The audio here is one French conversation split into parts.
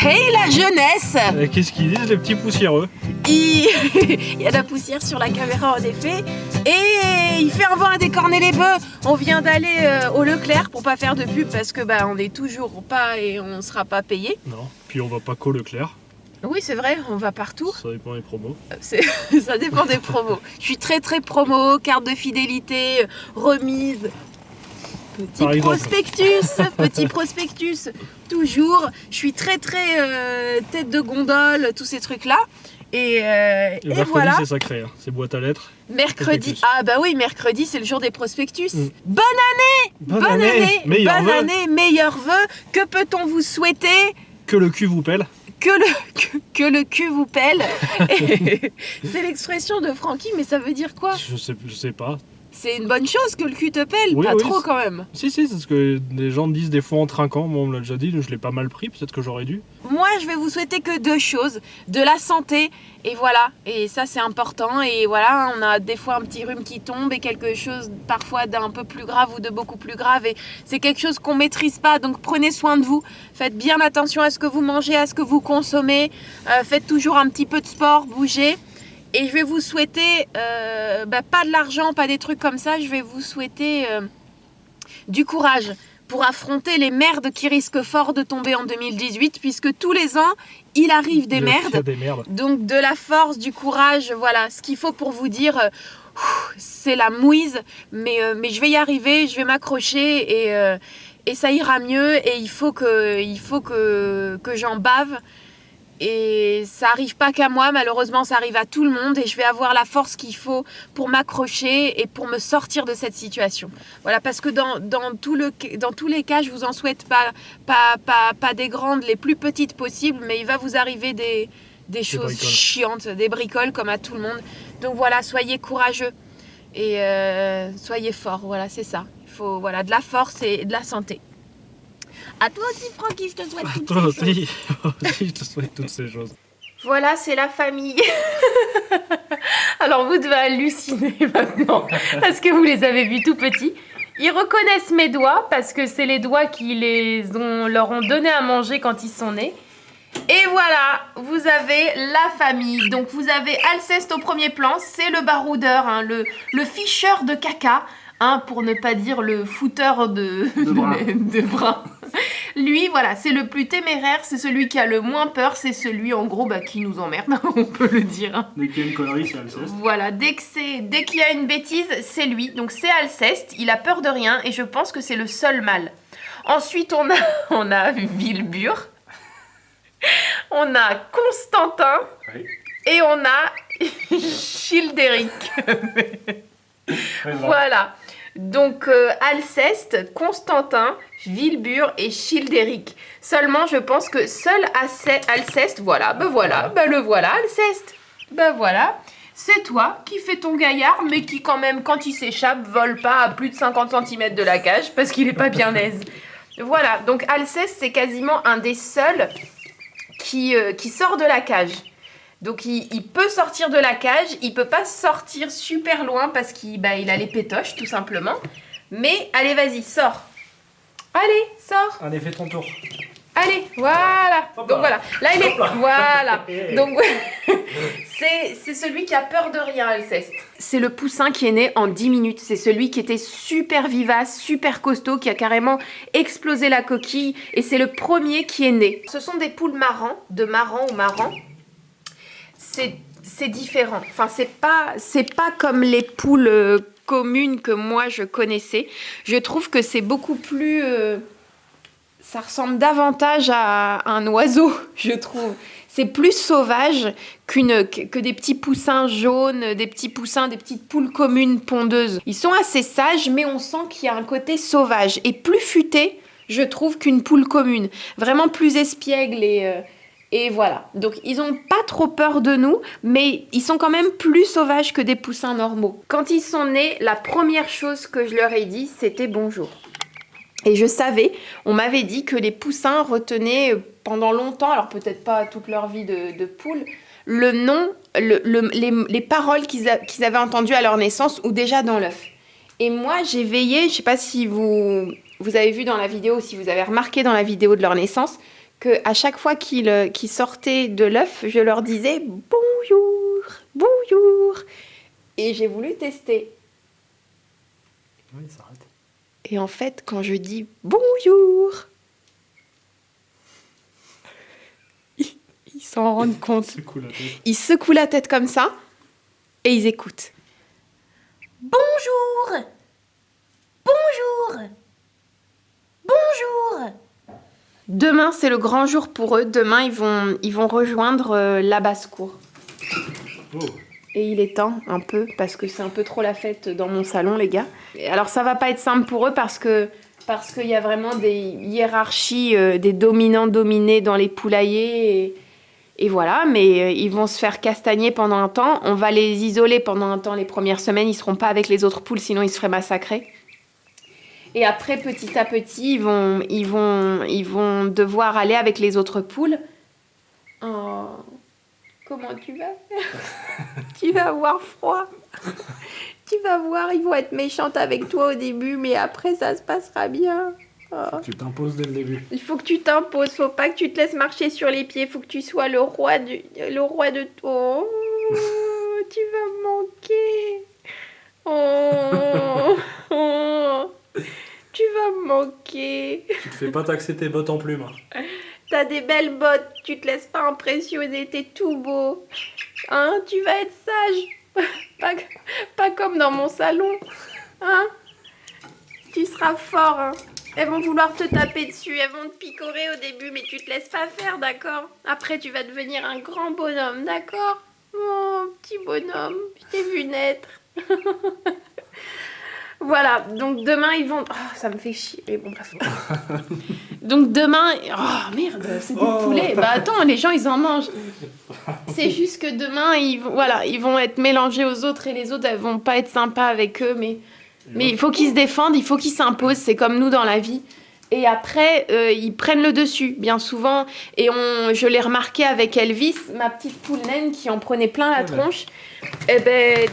Hey la jeunesse! Qu'est-ce qu'ils disent les petits poussiéreux? Il y a de la poussière sur la caméra en effet. Et il fait un vent à décorner les bœufs. On vient d'aller au Leclerc pour pas faire de pub parce que on est toujours pas et on sera pas payé. Non, puis on va pas qu'au Leclerc. Oui c'est vrai, on va partout. Ça dépend des promos. Ça dépend des promos. Je suis très promo, carte de fidélité, remise. Petit prospectus, toujours. Je suis très tête de gondole, tous ces trucs-là. Et mercredi, voilà. c'est sacré, hein. C'est boîte à lettres. Mercredi, mercredi, c'est le jour des prospectus. Bonne année, meilleurs vœux. Que peut-on vous souhaiter? Que le cul vous pèle. Que le cul vous pèle. C'est l'expression de Francky, mais ça veut dire quoi? Je sais pas. C'est une bonne chose que le cul te pèle, oui, trop quand même. Si, c'est ce que les gens disent des fois en trinquant. Moi, on me l'a déjà dit, je l'ai pas mal pris, peut-être que j'aurais dû. Moi, je vais vous souhaiter que deux choses. De la santé, et voilà. Et ça, c'est important. Et voilà, on a des fois un petit rhume qui tombe et quelque chose parfois d'un peu plus grave ou de beaucoup plus grave. Et c'est quelque chose qu'on maîtrise pas. Donc, prenez soin de vous. Faites bien attention à ce que vous mangez, à ce que vous consommez. Faites toujours un petit peu de sport, bougez. Et je vais vous souhaiter, pas de l'argent, pas des trucs comme ça, je vais vous souhaiter du courage pour affronter les merdes qui risquent fort de tomber en 2018, puisque tous les ans, il arrive des merdes. Donc de la force, du courage, voilà, ce qu'il faut pour vous dire, c'est la mouise, mais je vais y arriver, je vais m'accrocher et ça ira mieux, et il faut que j'en bave. Et ça arrive pas qu'à moi, malheureusement ça arrive à tout le monde et je vais avoir la force qu'il faut pour m'accrocher et pour me sortir de cette situation. Voilà, parce que dans tous les cas, je vous en souhaite pas des grandes, les plus petites possibles, mais il va vous arriver des choses chiantes, des bricoles comme à tout le monde. Donc voilà, soyez courageux et soyez forts, voilà, c'est ça. Il faut de la force et de la santé. À toi aussi, Francky, je te souhaite toutes ces choses. Je te souhaite toutes ces choses. Voilà, c'est la famille. Alors, vous devez halluciner maintenant, parce que vous les avez vus tout petits. Ils reconnaissent mes doigts, parce que c'est les doigts qui leur ont donné à manger quand ils sont nés. Et voilà, vous avez la famille. Donc, vous avez Alceste au premier plan, c'est le baroudeur, hein, le ficheur de caca. Pour ne pas dire le fouteur de bras. Lui, voilà, c'est le plus téméraire, c'est celui qui a le moins peur, c'est celui, en gros, qui nous emmerde, on peut le dire. Dès qu'il y a une connerie, c'est Alceste. Voilà, dès qu'il y a une bêtise, c'est lui. Donc c'est Alceste, il a peur de rien, et je pense que c'est le seul mâle. Ensuite, on a Wilbur, on a Constantin, oui. Et on a Childéric. Voilà. Donc Alceste, Constantin, Wilbur et Childéric. Seulement, je pense que seul Alceste, voilà, le voilà, Alceste. Voilà, c'est toi qui fais ton gaillard, mais qui quand même, quand il s'échappe, vole pas à plus de 50 cm de la cage, parce qu'il est pas bien aise. Voilà, donc Alceste, c'est quasiment un des seuls qui sort de la cage. Donc il peut sortir de la cage, il peut pas sortir super loin parce qu'il a les pétoches tout simplement. Mais allez, vas-y, sors. Allez, sors. Allez, fais ton tour. Allez, voilà. Hop. Donc voilà, là il est. Voilà. Donc c'est celui qui a peur de rien, Alceste. C'est le poussin qui est né en 10 minutes. C'est celui qui était super vivace, super costaud, qui a carrément explosé la coquille. Et c'est le premier qui est né. Ce sont des poules marans, de marans ou marans. C'est différent. Enfin, c'est pas comme les poules communes que moi je connaissais. Je trouve que c'est beaucoup plus... ça ressemble davantage à un oiseau, je trouve. C'est plus sauvage que des petits poussins jaunes, des petites poules communes pondeuses. Ils sont assez sages, mais on sent qu'il y a un côté sauvage et plus futé, je trouve, qu'une poule commune. Vraiment plus espiègle et voilà. Donc, ils n'ont pas trop peur de nous, mais ils sont quand même plus sauvages que des poussins normaux. Quand ils sont nés, la première chose que je leur ai dit, c'était bonjour. Et je savais, on m'avait dit que les poussins retenaient pendant longtemps, alors peut-être pas toute leur vie de poule, le nom, les paroles qu'ils avaient entendues à leur naissance ou déjà dans l'œuf. Et moi, j'ai veillé, je ne sais pas si vous avez vu dans la vidéo, si vous avez remarqué dans la vidéo de leur naissance, que à chaque fois qu'ils sortaient de l'œuf, je leur disais bonjour, bonjour. Et j'ai voulu tester. Oui, ça arrête. Et en fait, quand je dis bonjour, ils s'en rendent compte. Secoue la tête. Ils secouent la tête comme ça et ils écoutent. Bonjour, bonjour, bonjour. Demain, c'est le grand jour pour eux. Demain, ils vont rejoindre la basse-cour. Oh. Et il est temps, un peu, parce que c'est un peu trop la fête dans mon salon, les gars. Et alors, ça va pas être simple pour eux parce qu'il y a vraiment des hiérarchies, des dominants-dominés dans les poulaillers. Et voilà, mais ils vont se faire castagner pendant un temps. On va les isoler pendant un temps les premières semaines. Ils seront pas avec les autres poules, sinon ils se feraient massacrer. Et après, petit à petit, ils vont devoir aller avec les autres poules. Oh, comment tu vas faire? Tu vas avoir froid. Tu vas voir, ils vont être méchantes avec toi au début, mais après, ça se passera bien. Oh. Tu t'imposes dès le début. Il faut que tu t'imposes, faut pas que tu te laisses marcher sur les pieds, faut que tu sois le roi de tout. Oh, tu vas me manquer. Oh, oh, tu vas me manquer. Tu te fais pas taxer tes bottes en plumes. T'as des belles bottes, tu te laisses pas impressionner, t'es tout beau. Hein, tu vas être sage. Pas comme dans mon salon. Hein? Tu seras fort, hein. Elles vont vouloir te taper dessus, elles vont te picorer au début, mais tu te laisses pas faire, d'accord? Après, tu vas devenir un grand bonhomme, d'accord? Oh, petit bonhomme, je t'ai vu naître. Voilà, donc demain, ils vont... Oh, ça me fait chier, mais bon, bref. Donc demain... Oh, merde, c'est des poulets. Bah attends, les gens, ils en mangent. C'est juste que demain, ils vont être mélangés aux autres et les autres, elles vont pas être sympas avec eux, mais il faut qu'ils se défendent, il faut qu'ils s'imposent, c'est comme nous dans la vie. Et après, ils prennent le dessus, bien souvent. Et je l'ai remarqué avec Elvis, ma petite poule naine qui en prenait plein la tronche. Eh ben,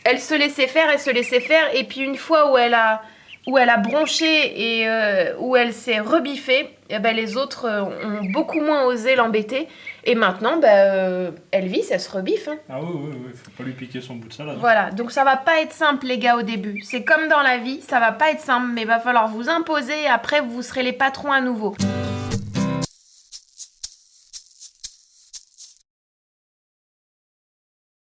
elle se laissait faire. Et puis une fois où elle a bronché et où elle s'est rebiffée, eh ben, les autres ont beaucoup moins osé l'embêter. Et maintenant, Elvis, elle se rebiffe. Hein. Ah oui, faut pas lui piquer son bout de salade. Voilà, donc ça va pas être simple les gars au début. C'est comme dans la vie, ça va pas être simple, mais il va falloir vous imposer et après vous serez les patrons à nouveau.